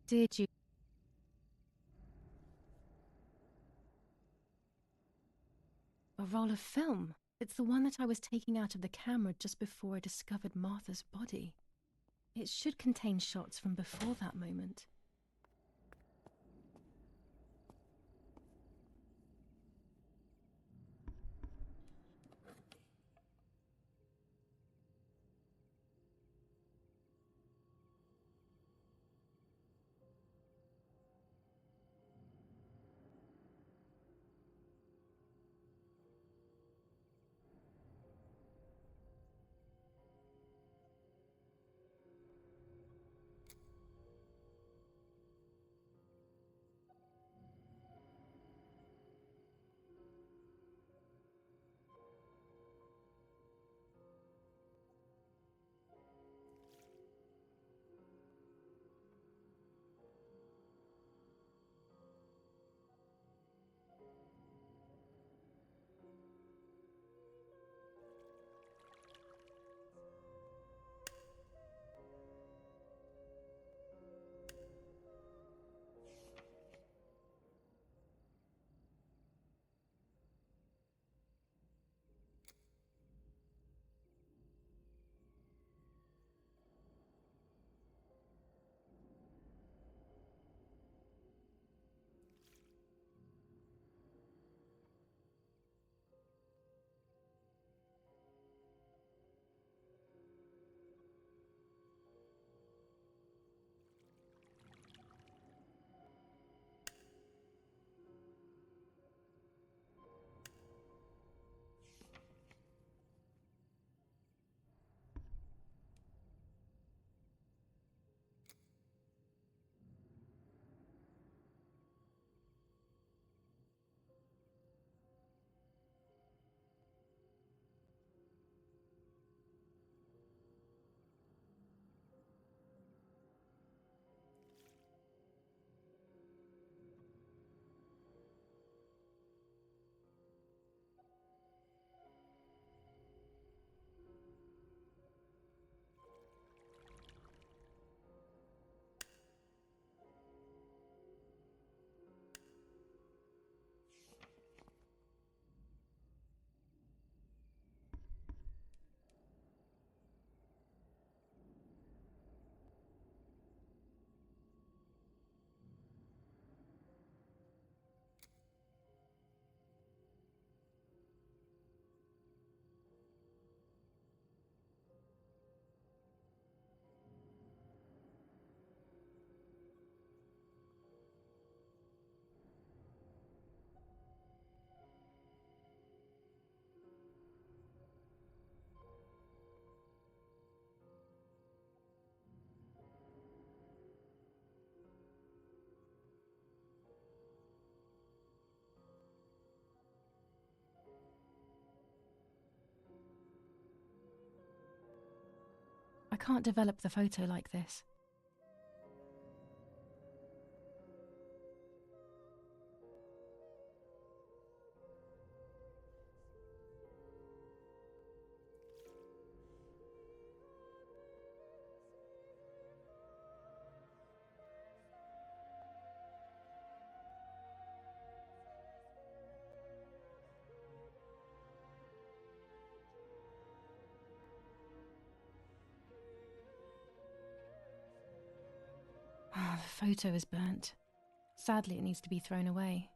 Did you? A roll of film. It's the one that I was taking out of the camera just before I discovered Martha's body. It should contain shots from before that moment. I can't develop the photo like this. Ah, the photo is burnt. Sadly, it needs to be thrown away.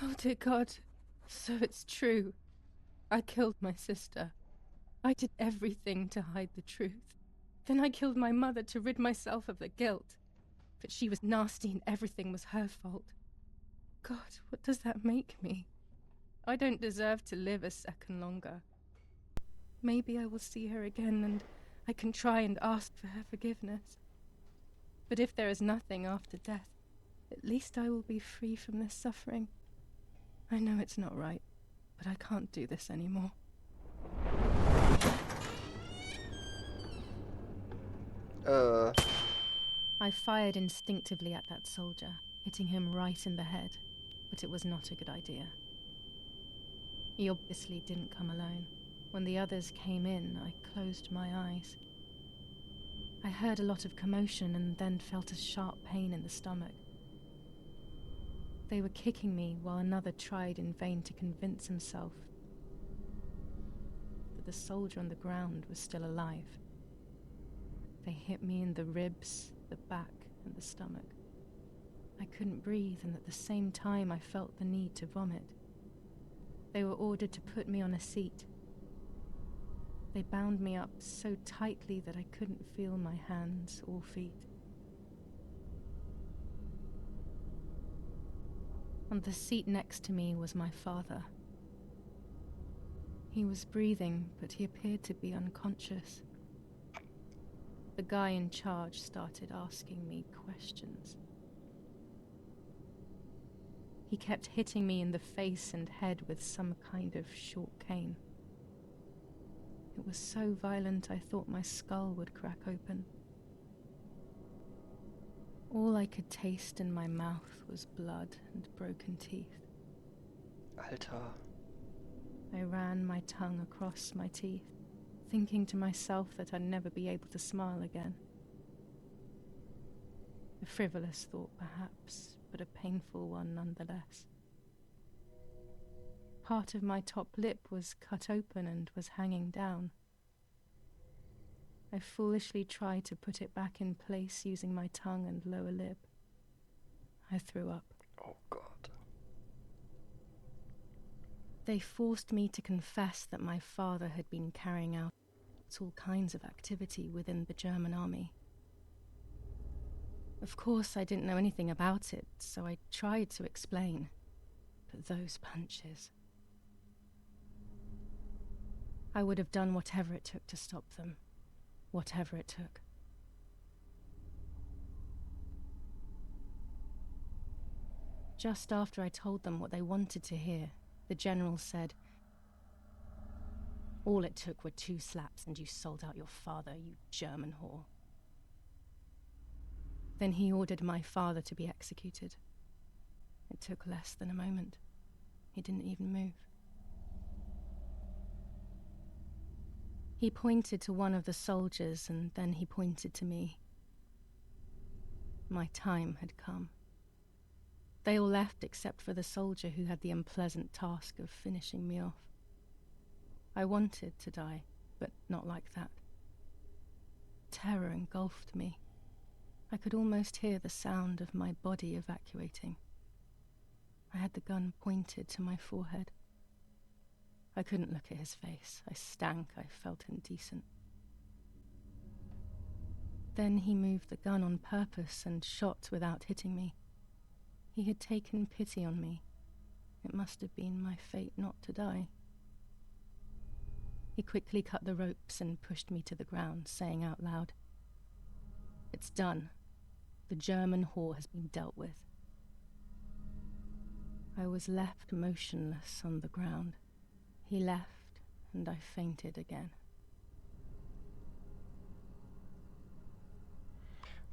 Oh, dear God. So it's true. I killed my sister. I did everything to hide the truth. Then I killed my mother to rid myself of the guilt. But she was nasty and everything was her fault. God, what does that make me? I don't deserve to live a second longer. Maybe I will see her again and I can try and ask for her forgiveness. But if there is nothing after death, at least I will be free from this suffering. I know it's not right, but I can't do this anymore. I fired instinctively at that soldier, hitting him right in the head, but it was not a good idea. He obviously didn't come alone. When the others came in, I closed my eyes. I heard a lot of commotion and then felt a sharp pain in the stomach. They were kicking me while another tried in vain to convince himself that the soldier on the ground was still alive. They hit me in the ribs, the back, and the stomach. I couldn't breathe, and at the same time I felt the need to vomit. They were ordered to put me on a seat. They bound me up so tightly that I couldn't feel my hands or feet. On the seat next to me was my father. He was breathing, but he appeared to be unconscious. The guy in charge started asking me questions. He kept hitting me in the face and head with some kind of short cane. It was so violent I thought my skull would crack open. All I could taste in my mouth was blood and broken teeth. Alter. I ran my tongue across my teeth, thinking to myself that I'd never be able to smile again. A frivolous thought, perhaps, but a painful one nonetheless. Part of my top lip was cut open and was hanging down. I foolishly tried to put it back in place using my tongue and lower lip. I threw up. Oh God. They forced me to confess that my father had been carrying out all kinds of activity within the German army. Of course, I didn't know anything about it, so I tried to explain. But those punches... I would have done whatever it took to stop them. Whatever it took. Just after I told them what they wanted to hear, the general said, "All it took were 2 slaps and you sold out your father, you German whore." Then he ordered my father to be executed. It took less than a moment. He didn't even move. He pointed to one of the soldiers and then he pointed to me. My time had come. They all left except for the soldier who had the unpleasant task of finishing me off. I wanted to die, but not like that. Terror engulfed me. I could almost hear the sound of my body evacuating. I had the gun pointed to my forehead. I couldn't look at his face. I stank. I felt indecent. Then he moved the gun on purpose and shot without hitting me. He had taken pity on me. It must have been my fate not to die. He quickly cut the ropes and pushed me to the ground, saying out loud, "It's done. The German whore has been dealt with." I was left motionless on the ground. He left, and I fainted again.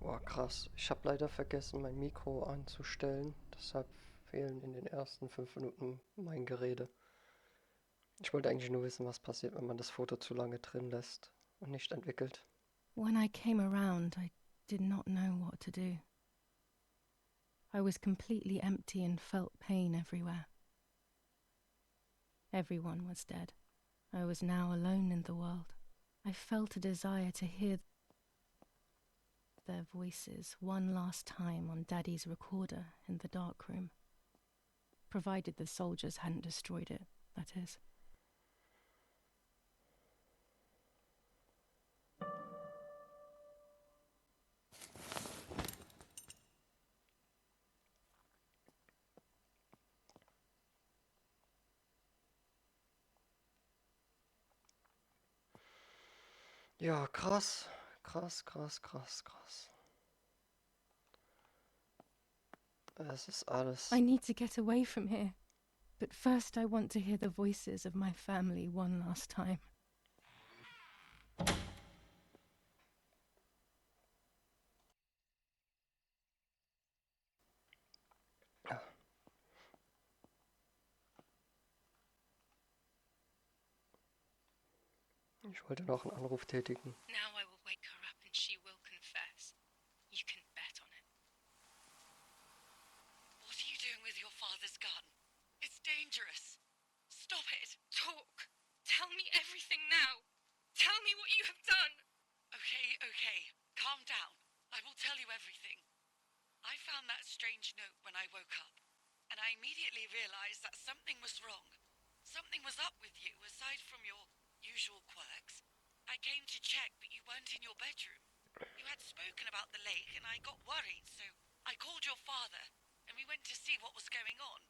Boah, krass. Ich habe leider vergessen, mein Mikro anzustellen. Deshalb fehlen in den ersten 5 Minuten mein Gerede. Ich wollte eigentlich nur wissen, was passiert, wenn man das Foto zu lange drin lässt und nicht entwickelt. When I came around, I did not know what to do. I was completely empty and felt pain everywhere. Everyone was dead. I was now alone in the world. I felt a desire to hear their voices one last time on Daddy's recorder in the dark room. Provided the soldiers hadn't destroyed it, that is. Ja, krass. Krass, krass, krass, krass. Es ist alles. I need to get away from here. But first I want to hear the voices of my family one last time. Ich wollte noch einen Anruf tätigen. Now I will wake her up and she will confess. You can bet on it. What are you doing with your father's gun? It's dangerous. Stop it. Talk! Tell me everything now! Tell me what you have done! Okay. Calm down. I will tell you everything. I found that strange note when I woke up, and I immediately realized that something was wrong. Something was up with you, aside from your usual quirks. I came to check, but you weren't in your bedroom. You had spoken about the lake, and I got worried, so I called your father, and we went to see what was going on.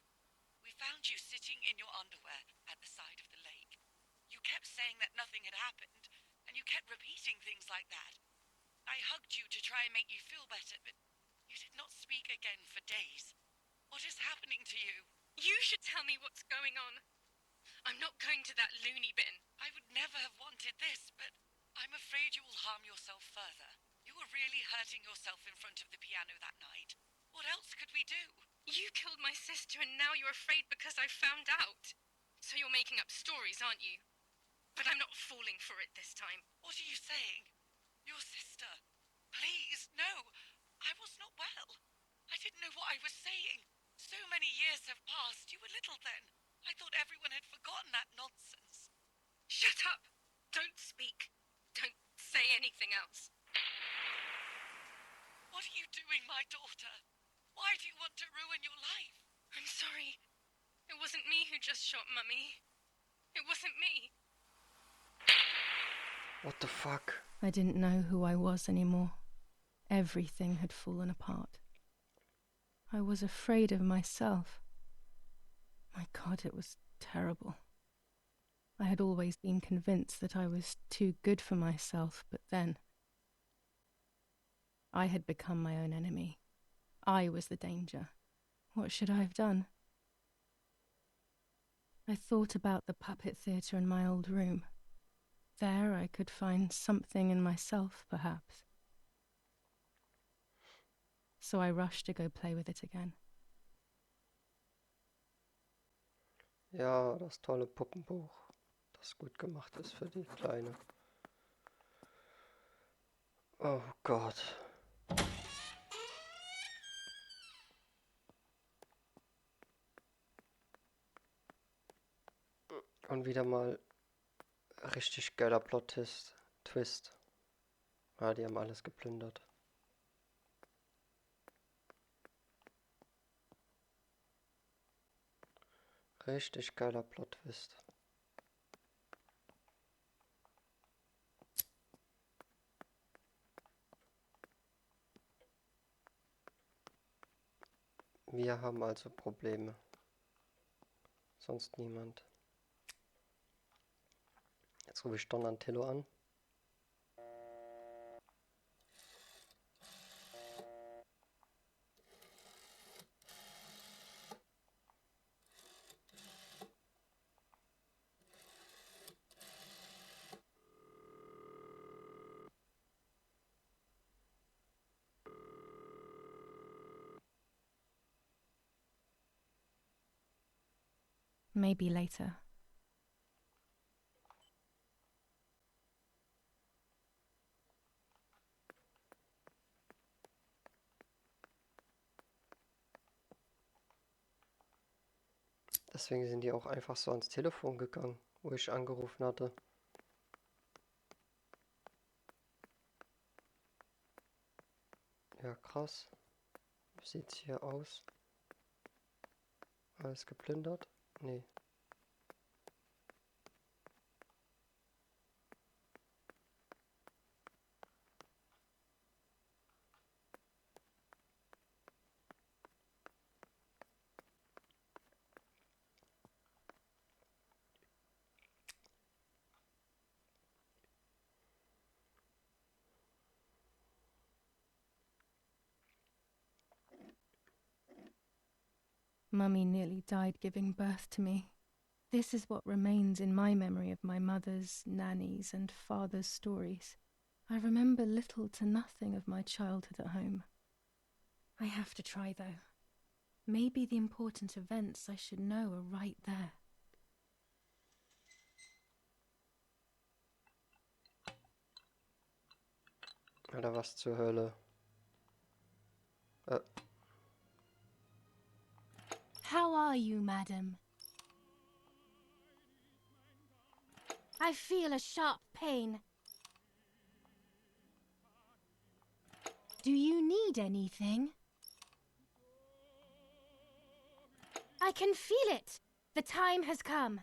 We found you sitting in your underwear at the side of the lake. You kept saying that nothing had happened, and you kept repeating things like that. I hugged you to try and make you feel better, but you did not speak again for days. What is happening to you? You should tell me what's going on. I'm not going to that loony bin. I would never have wanted this, but I'm afraid you will harm yourself further. You were really hurting yourself in front of the piano that night. What else could we do? You killed my sister and now you're afraid because I found out. So you're making up stories, aren't you? But I'm not falling for it this time. What are you saying? Your sister? Please, no. I was not well. I didn't know what I was saying. So many years have passed. You were little then. I thought everyone had forgotten that nonsense. Shut up! Don't speak. Don't say anything else. What are you doing, my daughter? Why do you want to ruin your life? I'm sorry. It wasn't me who just shot Mummy. It wasn't me. What the fuck? I didn't know who I was anymore. Everything had fallen apart. I was afraid of myself. My God, it was terrible. I had always been convinced that I was too good for myself, but then I had become my own enemy. I was the danger. What should I have done? I thought about the puppet theater in my old room. There I could find something in myself, perhaps. So I rushed to go play with it again. Ja, das tolle Puppenbuch, das gut gemacht ist für die Kleine. Oh Gott. Und wieder mal richtig geiler Plot-Twist. Ah, die haben alles geplündert. Richtig geiler Plot-Twist. Wir haben also Probleme. Sonst niemand. Jetzt rufe ich Don Antillo an. Maybe later. Deswegen sind die auch einfach so ans Telefon gegangen, wo ich angerufen hatte. Ja, krass. Wie sieht's hier aus? Alles geplündert? Nee. Mummy nearly died giving birth to me. This is what remains in my memory of my mother's, Nanny's, and father's stories. I remember little to nothing of my childhood at home. I have to try, though. Maybe the important events I should know are right there. Alter, was zur Hölle? How are you, madam? I feel a sharp pain. Do you need anything? I can feel it. The time has come.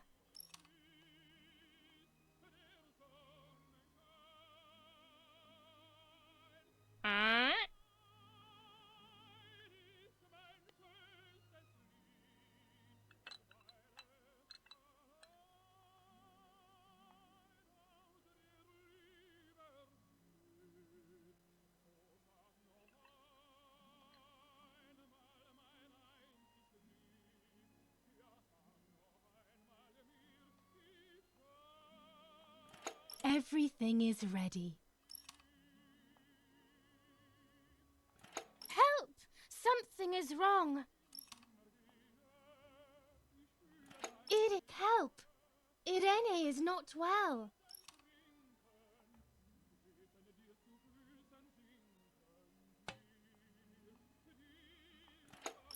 Everything is ready. Help! Something is wrong. Help! Irene is not well.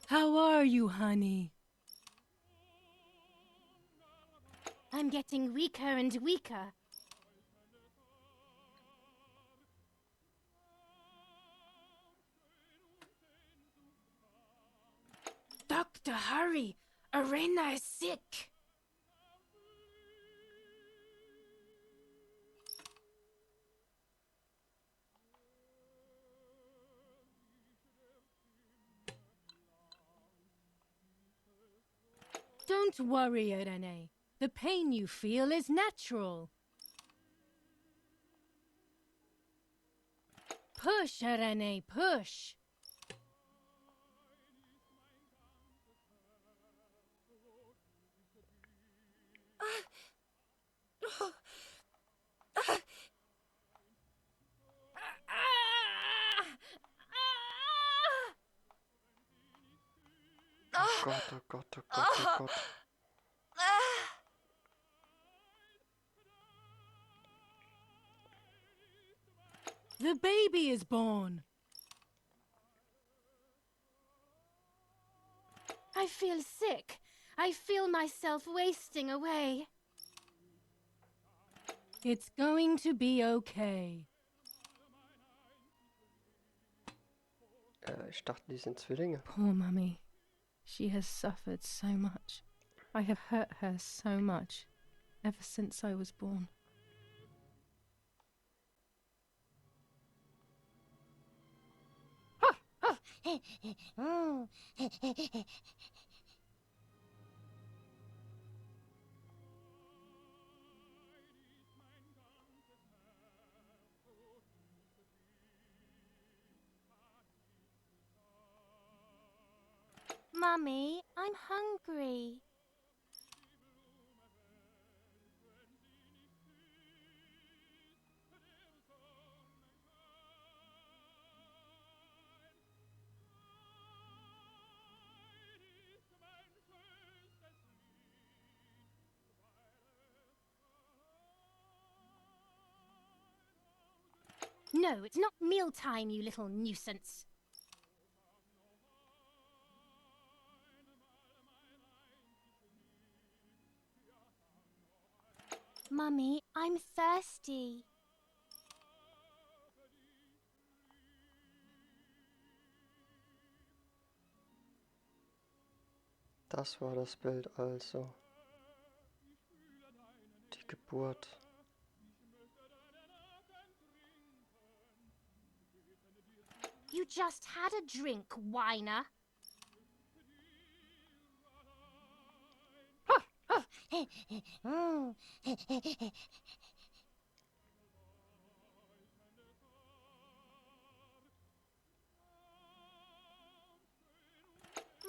How are you, honey? I'm getting weaker and weaker. Doctor, hurry! Irena is sick! Don't worry, Irene. The pain you feel is natural. Push, Irene, push! Oh Gott, oh Gott, oh Gott, oh Gott. The baby is born. I feel sick. I feel myself wasting away. It's going to be okay. Ich dachte, die sind Zwillinge. Poor Mummy. She has suffered so much. I have hurt her so much ever since I was born. Mummy, I'm hungry. No, it's not mealtime, you little nuisance. Mummy, I'm thirsty. Das war das Bild also. Die Geburt. You just had a drink, whiner.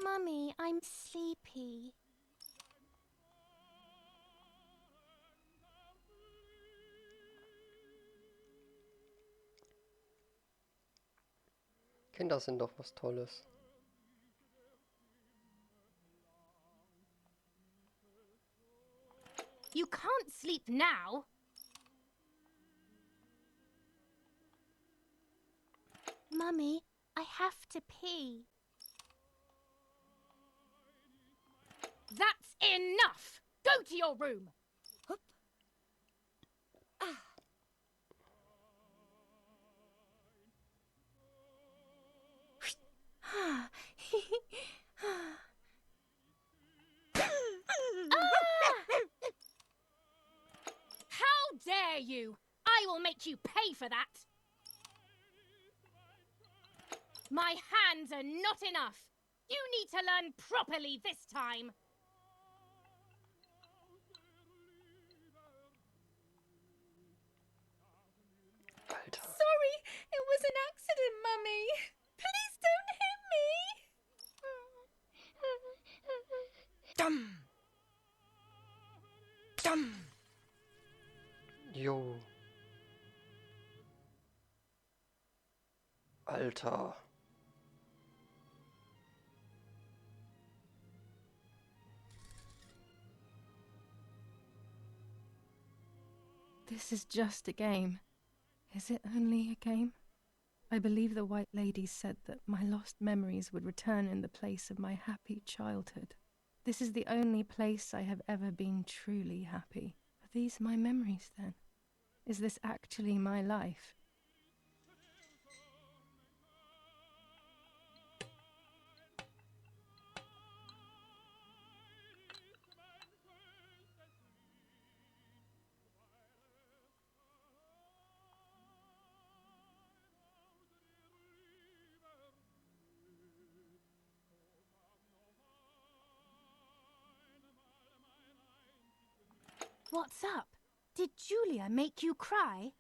Mummy, I'm sleepy. Kinder sind doch was Tolles. You can't sleep now. Mummy, I have to pee. That's enough! Go to your room! Hup. How dare you! I will make you pay for that! My hands are not enough! You need to learn properly this time! Alter. Sorry, it was an accident, Mummy. Please don't hit me. Dum! Dum! Jo. Alter. This is just a game. Is it only a game? I believe the White Lady said that my lost memories would return in the place of my happy childhood. This is the only place I have ever been truly happy. Are these my memories, then? Is this actually my life? What's up? Did Julia make you cry?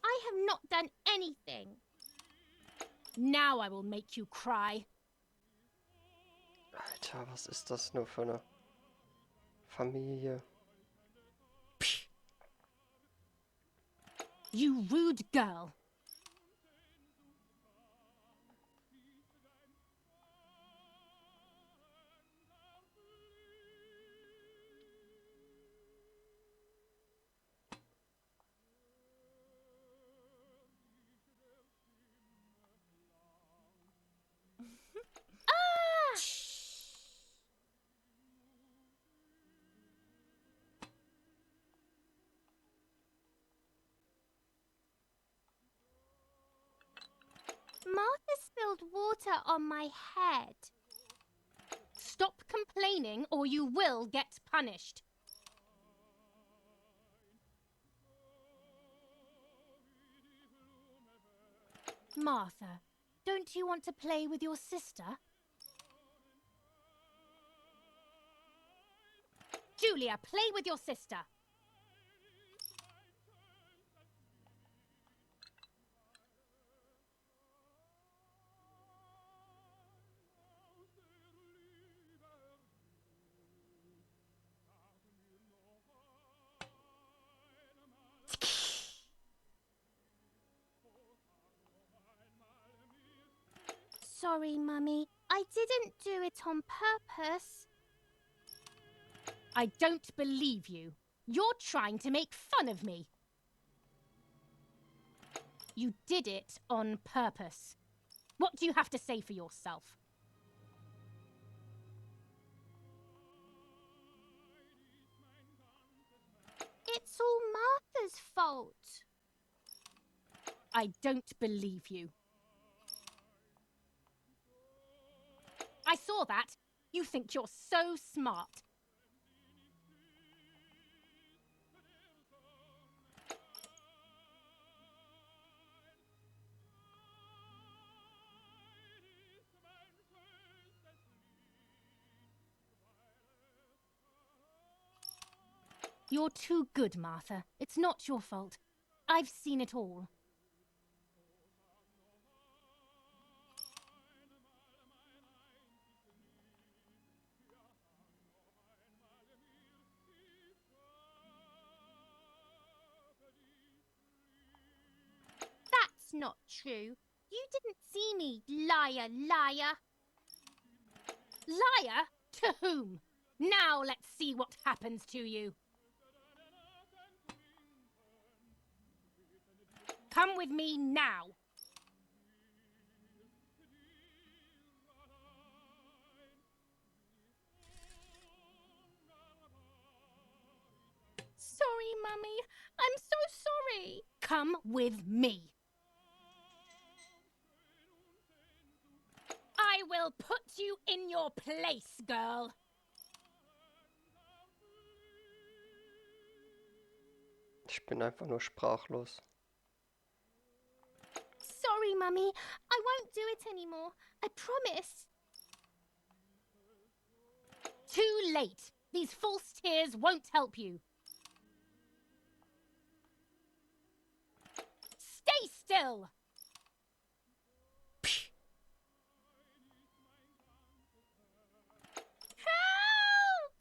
I have not done anything. Now I will make you cry. Alter, was ist das nur für eine Familie? You rude girl. Martha spilled water on my head. Stop complaining or you will get punished. Martha, don't you want to play with your sister? Julia, play with your sister. Sorry, Mummy. I didn't do it on purpose. I don't believe you. You're trying to make fun of me. You did it on purpose. What do you have to say for yourself? It's all Martha's fault. I don't believe you. I saw that. You think you're so smart. You're too good, Martha. It's not your fault. I've seen it all. That's not true. You didn't see me, liar, liar. Liar? To whom? Now let's see what happens to you. Come with me now. Sorry, Mummy. I'm so sorry. Come with me. I will put you in your place, girl. Ich bin einfach nur sprachlos. Sorry, Mummy. I won't do it anymore. I promise. Too late. These false tears won't help you. Stay still. Help!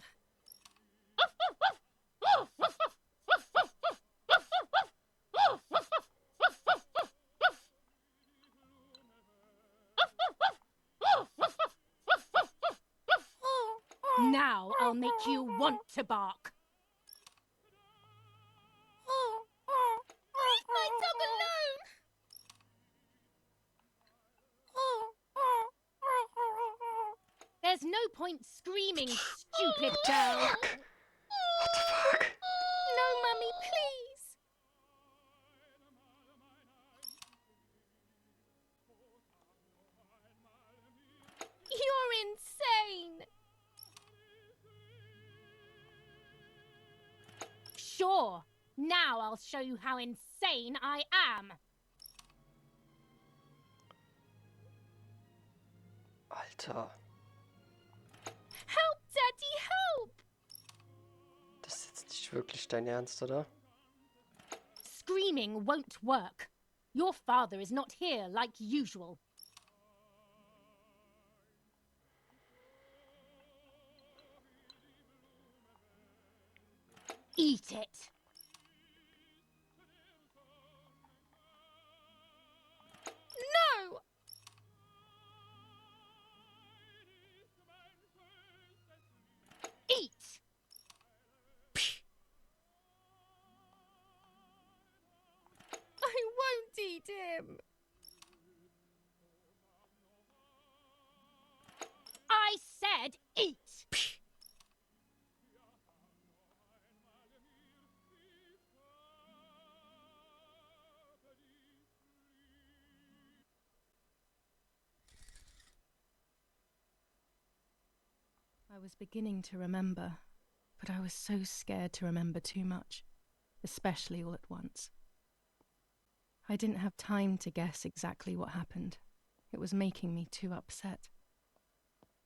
Now I'll make you want to bark. Leave my dog alone! There's no point screaming, stupid girl. What the fuck? No, Mummy, please. You're insane. Sure. Now I'll show you how insane I am. Alter. Help, Daddy, help! Das ist jetzt nicht wirklich dein Ernst, oder? Screaming won't work. Your father is not here like usual. Eat it. No! Eat! I won't eat him. I said eat! I was beginning to remember, but I was so scared to remember too much, especially all at once. I didn't have time to guess exactly what happened. It was making me too upset.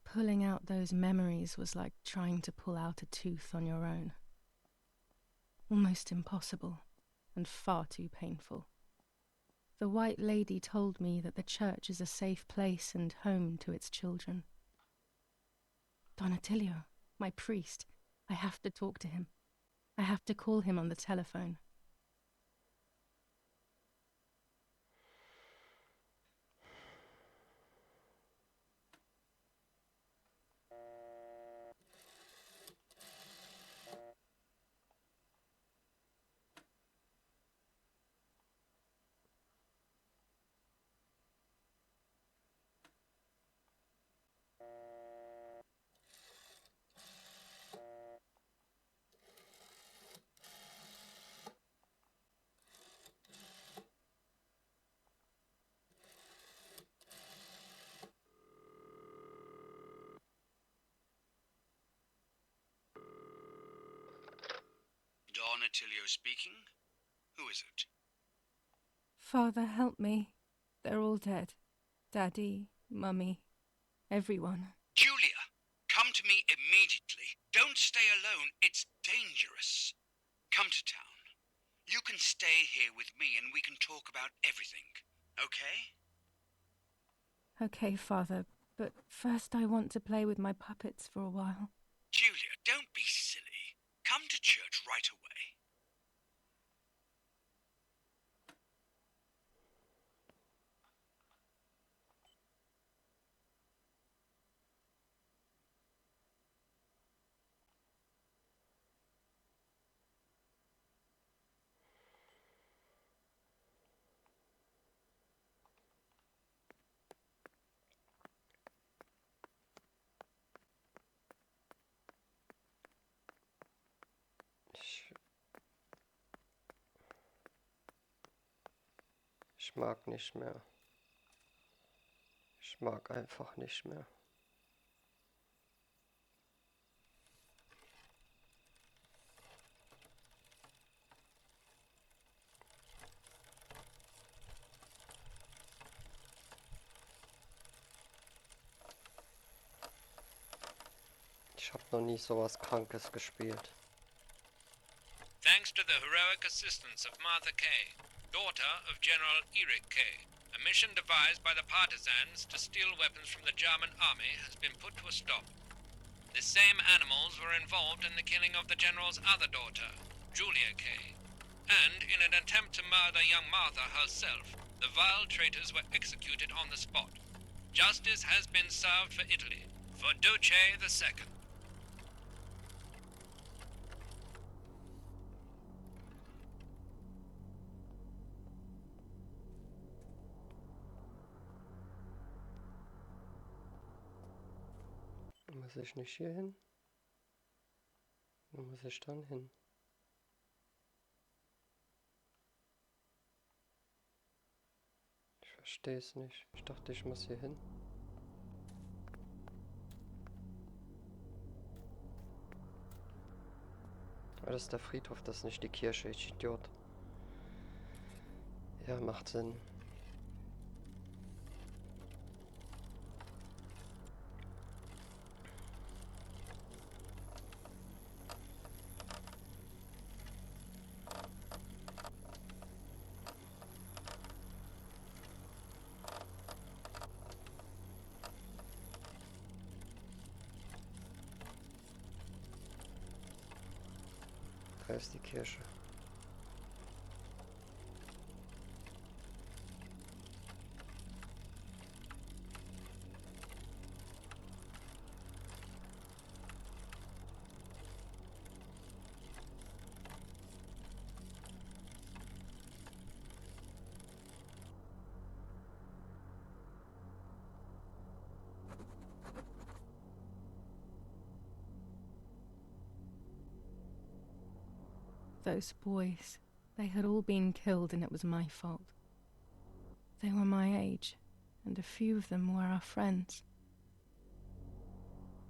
Pulling out those memories was like trying to pull out a tooth on your own. Almost impossible, and far too painful. The White Lady told me that the church is a safe place and home to its children. Don Attilio, my priest. I have to talk to him. I have to call him on the telephone. Attilio speaking. Who is it? Father, help me. They're all dead. Daddy, Mummy, everyone. Julia, come to me immediately. Don't stay alone. It's dangerous. Come to town. You can stay here with me and we can talk about everything. Okay? Okay, Father, but first I want to play with my puppets for a while. Julia, don't be silly. Come to church right away. Ich mag nicht mehr. Ich mag einfach nicht mehr. Ich habe noch nie sowas Krankes gespielt. Thanks to the heroic assistance of Martha Kay, daughter of General Eric Kay, a mission devised by the partisans to steal weapons from the German army has been put to a stop. The same animals were involved in the killing of the general's other daughter, Julia Kay. And in an attempt to murder young Martha herself, the vile traitors were executed on the spot. Justice has been served for Italy, for Duce II. Muss ich nicht hier hin? Wo muss ich dann hin? Ich verstehe es nicht. Ich dachte, ich muss hier hin. Aber das ist der Friedhof, das ist nicht die Kirche, ich Idiot. Ja, macht Sinn. Da ist die Kirche. Those boys, they had all been killed and it was my fault. They were my age, and a few of them were our friends.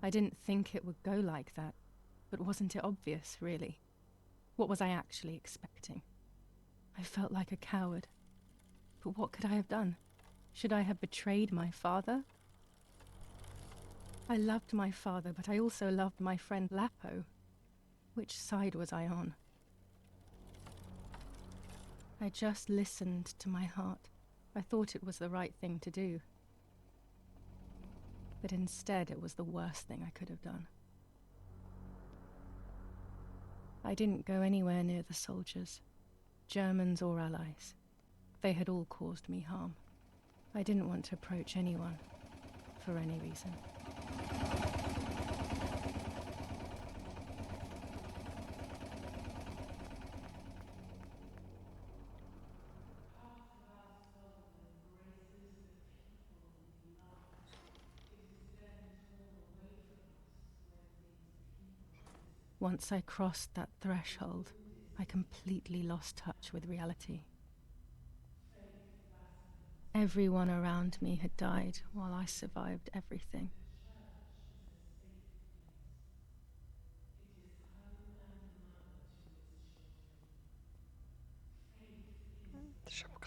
I didn't think it would go like that, but wasn't it obvious, really? What was I actually expecting? I felt like a coward. But what could I have done? Should I have betrayed my father? I loved my father, but I also loved my friend Lapo. Which side was I on? I just listened to my heart. I thought it was the right thing to do. But instead, it was the worst thing I could have done. I didn't go anywhere near the soldiers, Germans or allies. They had all caused me harm. I didn't want to approach anyone, for any reason. Once I crossed that threshold, I completely lost touch with reality. Everyone around me had died while I survived everything.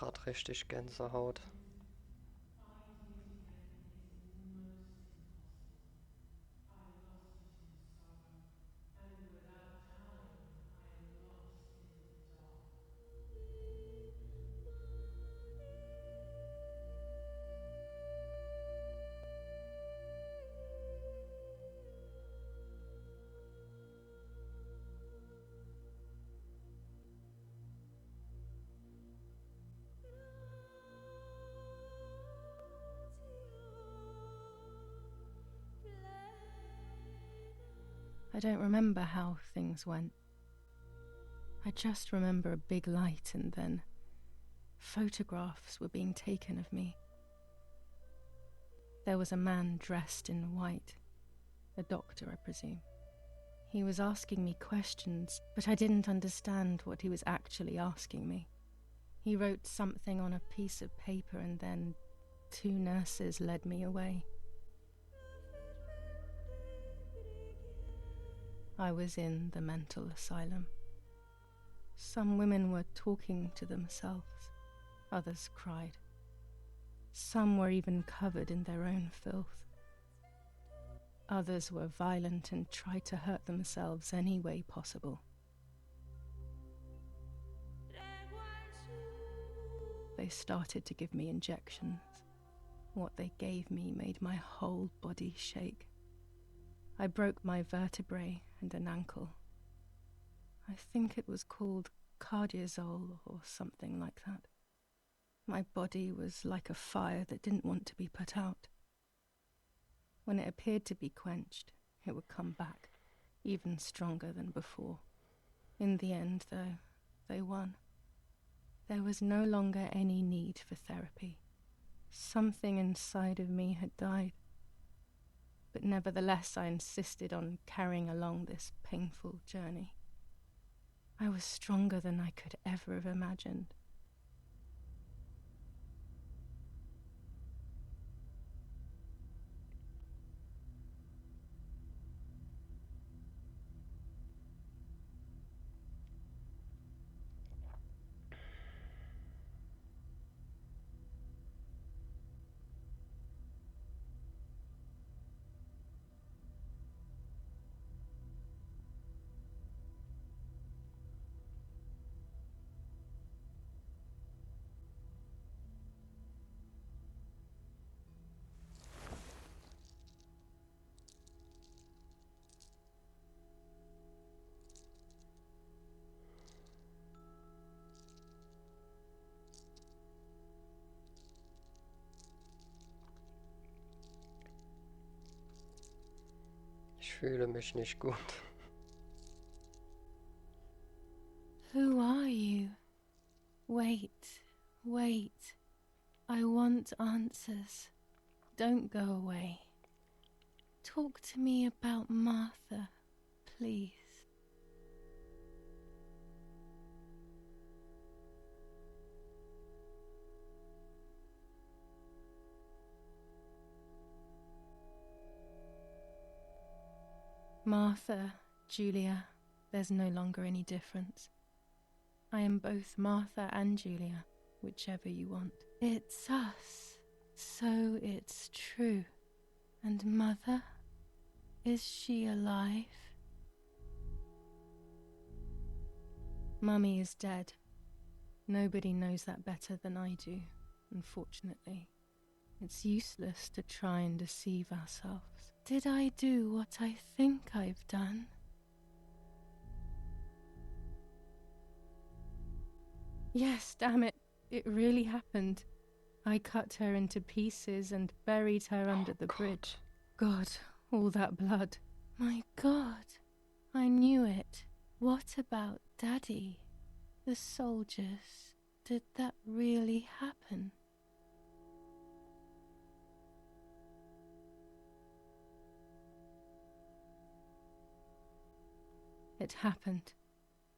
gerade richtig Gänsehaut. I don't remember how things went. I just remember a big light and then photographs were being taken of me. There was a man dressed in white, a doctor, I presume. He was asking me questions, but I didn't understand what he was actually asking me. He wrote something on a piece of paper and then 2 nurses led me away. I was in the mental asylum. Some women were talking to themselves, others cried. Some were even covered in their own filth. Others were violent and tried to hurt themselves any way possible. They started to give me injections. What they gave me made my whole body shake. I broke my vertebrae and an ankle. I think it was called cardiazole or something like that. My body was like a fire that didn't want to be put out. When it appeared to be quenched, it would come back, even stronger than before. In the end, though, they won. There was no longer any need for therapy. Something inside of me had died. But nevertheless, I insisted on carrying along this painful journey. I was stronger than I could ever have imagined. Ich fühle mich nicht gut. Who are you? Wait, wait. I want answers. Don't go away. Talk to me about Martha, please. Martha, Julia, there's no longer any difference. I am both Martha and Julia, whichever you want. It's us, so it's true. And Mother? Is she alive? Mummy is dead. Nobody knows that better than I do, unfortunately. It's useless to try and deceive ourselves. Did I do what I think I've done? Yes, damn it. It really happened. I cut her into pieces and buried her under the bridge. God, all that blood. My God, I knew it. What about Daddy? The soldiers? Did that really happen? It happened.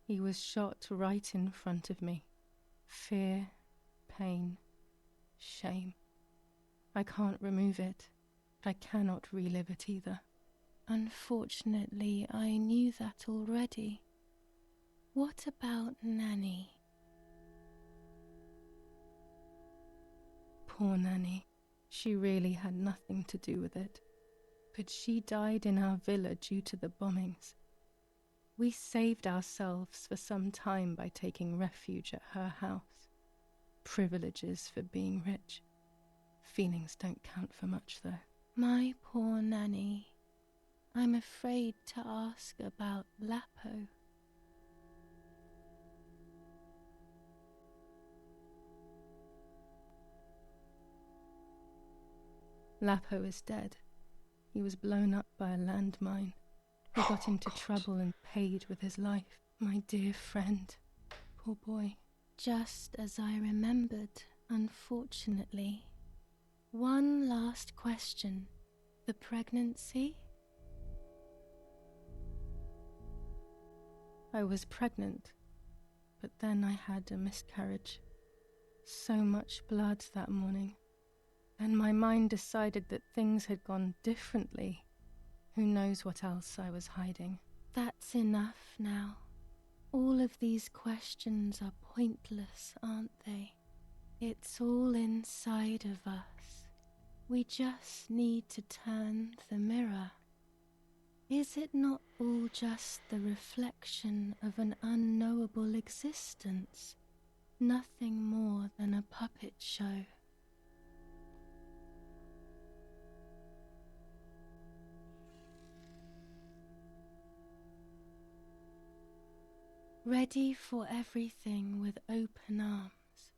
He was shot right in front of me. Fear, pain, shame. I can't remove it. I cannot relive it either. Unfortunately, I knew that already. What about Nanny? poor Nanny. She really had nothing to do with it. But she died in our villa due to the bombings. We saved ourselves for some time by taking refuge at her house. Privileges for being rich. Feelings don't count for much, though. My poor Nanny. I'm afraid to ask about Lapo. Lapo is dead. He was blown up by a landmine. He got into trouble and paid with his life. My dear friend. Poor boy. Just as I remembered, unfortunately. One last question. The pregnancy? I was pregnant, but then I had a miscarriage. So much blood that morning. And my mind decided that things had gone differently. Who knows what else I was hiding? That's enough now. All of these questions are pointless, aren't they? It's all inside of us. We just need to turn the mirror. Is it not all just the reflection of an unknowable existence? Nothing more than a puppet show. Ready for everything with open arms,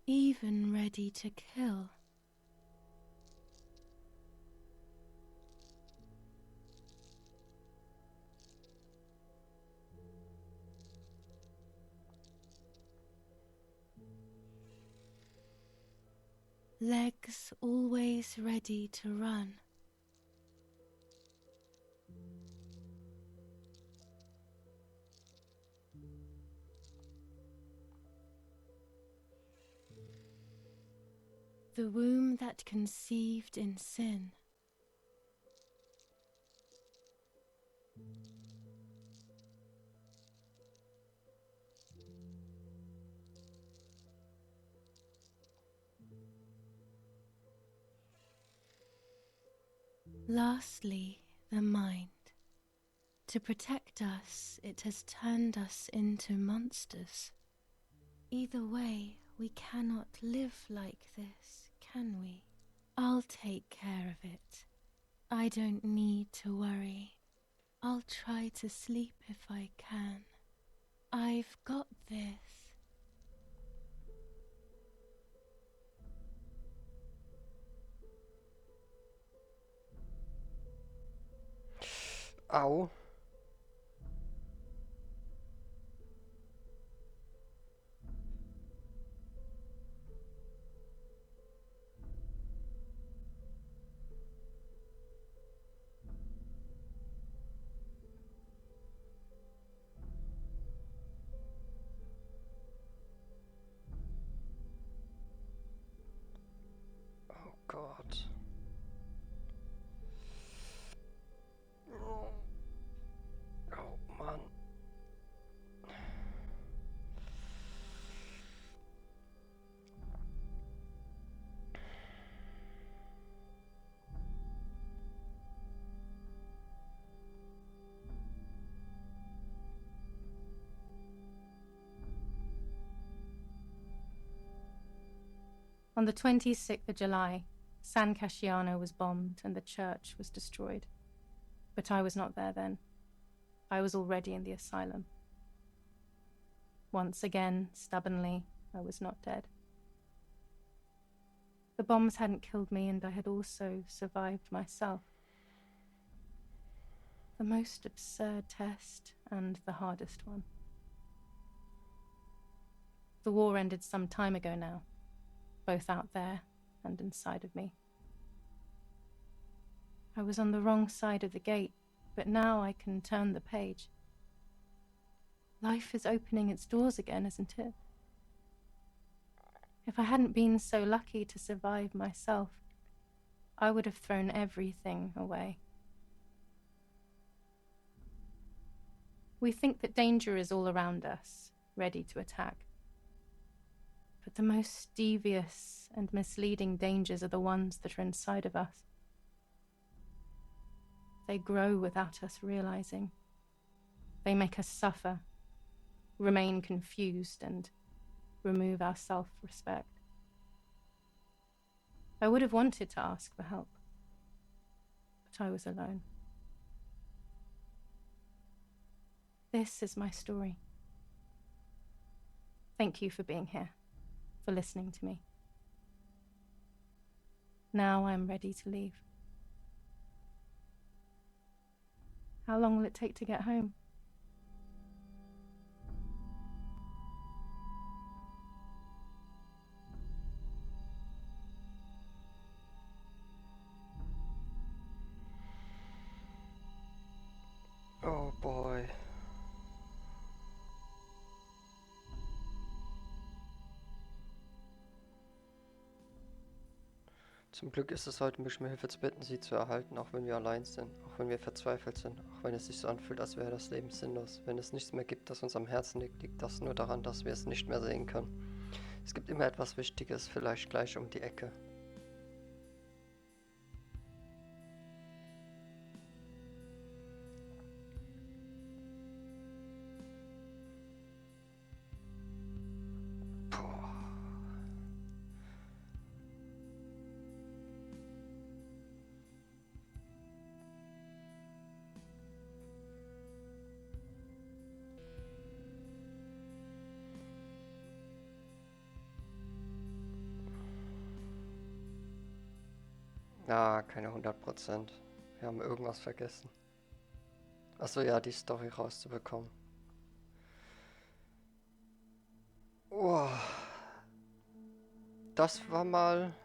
even ready to kill. Legs always ready to run. The womb that conceived in sin. Lastly, the mind. To protect us, it has turned us into monsters. Either way, we cannot live like this, can we? I'll take care of it. I don't need to worry. I'll try to sleep if I can. I've got this. Au. Oh Gott. Oh Mann. On the 26th of July, San Casciano was bombed and the church was destroyed. But I was not there then. I was already in the asylum. Once again, stubbornly, I was not dead. The bombs hadn't killed me, and I had also survived myself. The most absurd test and the hardest one. The war ended some time ago now, both out there and inside of me. I was on the wrong side of the gate, but now I can turn the page. Life is opening its doors again, isn't it? If I hadn't been so lucky to survive myself, I would have thrown everything away. We think that danger is all around us, ready to attack. But the most devious and misleading dangers are the ones that are inside of us. They grow without us realizing. They make us suffer, remain confused, and remove our self-respect. I would have wanted to ask for help, but I was alone. This is my story. Thank you for being here, for listening to me. Now I'm ready to leave. How long will it take to get home? Oh boy. Zum Glück ist es heute möglich, mir Hilfe zu bitten, sie zu erhalten, auch wenn wir allein sind, auch wenn wir verzweifelt sind, auch wenn es sich so anfühlt, als wäre das Leben sinnlos. Wenn es nichts mehr gibt, das uns am Herzen liegt, liegt das nur daran, dass wir es nicht mehr sehen können. Es gibt immer etwas Wichtiges, vielleicht gleich um die Ecke. Ja, keine 100%. Wir haben irgendwas vergessen. Achso, ja, die Story rauszubekommen. Oh, das war mal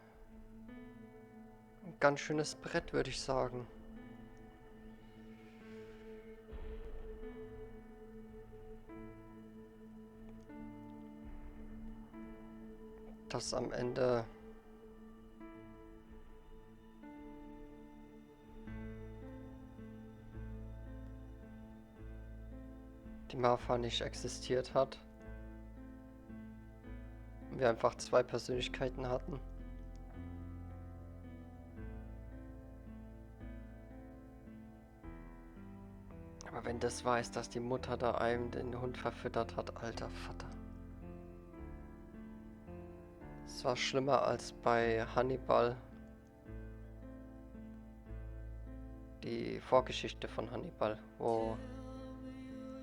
ein ganz schönes Brett, würde ich sagen. Das am Ende die Martha nicht existiert hat. Und wir einfach zwei Persönlichkeiten hatten. Aber wenn das weiß, dass die Mutter da einem den Hund verfüttert hat, alter Vater. Es war schlimmer als bei Hannibal. Die Vorgeschichte von Hannibal, wo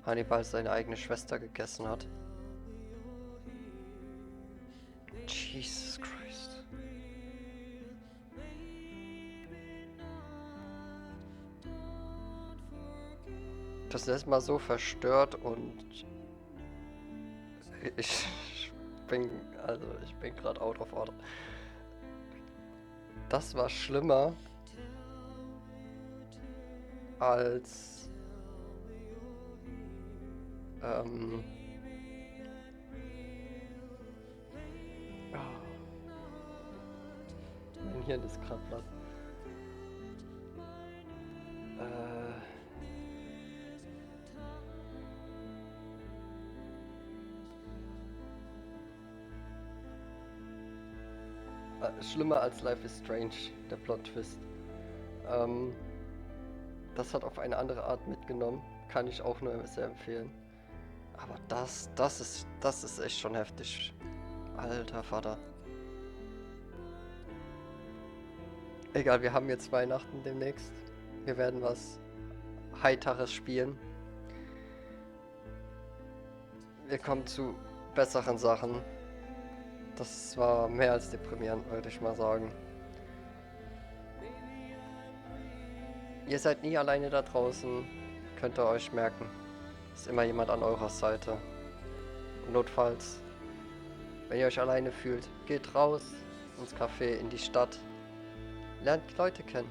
Hannibal seine eigene Schwester gegessen hat. Jesus Christ. Das ist mal so verstört und ich bin gerade out of order. Das war schlimmer als mein Hirn ist gerade platt. Schlimmer als Life is Strange, der Plot-Twist. Das hat auf eine andere Art mitgenommen. Kann ich auch nur sehr empfehlen. Aber das ist echt schon heftig. Alter Vater. Egal, wir haben jetzt Weihnachten demnächst. Wir werden was Heiteres spielen. Wir kommen zu besseren Sachen. Das war mehr als deprimierend, würde ich mal sagen. Ihr seid nie alleine da draußen, könnt ihr euch merken. Ist immer jemand an eurer Seite. Notfalls, wenn ihr euch alleine fühlt, geht raus ins Café, in die Stadt. Lernt Leute kennen.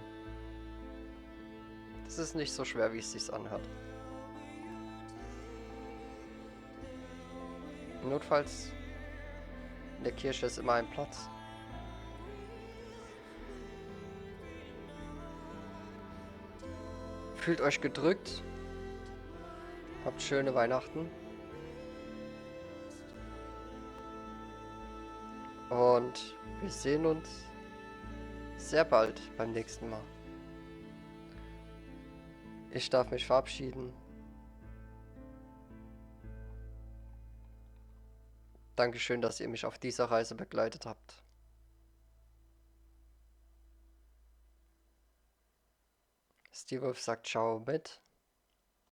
Das ist nicht so schwer, wie es sich anhört. Notfalls, in der Kirche ist immer ein Platz. Fühlt euch gedrückt. Habt schöne Weihnachten. Und wir sehen uns sehr bald beim nächsten Mal. Ich darf mich verabschieden. Dankeschön, dass ihr mich auf dieser Reise begleitet habt. Steve sagt Ciao mit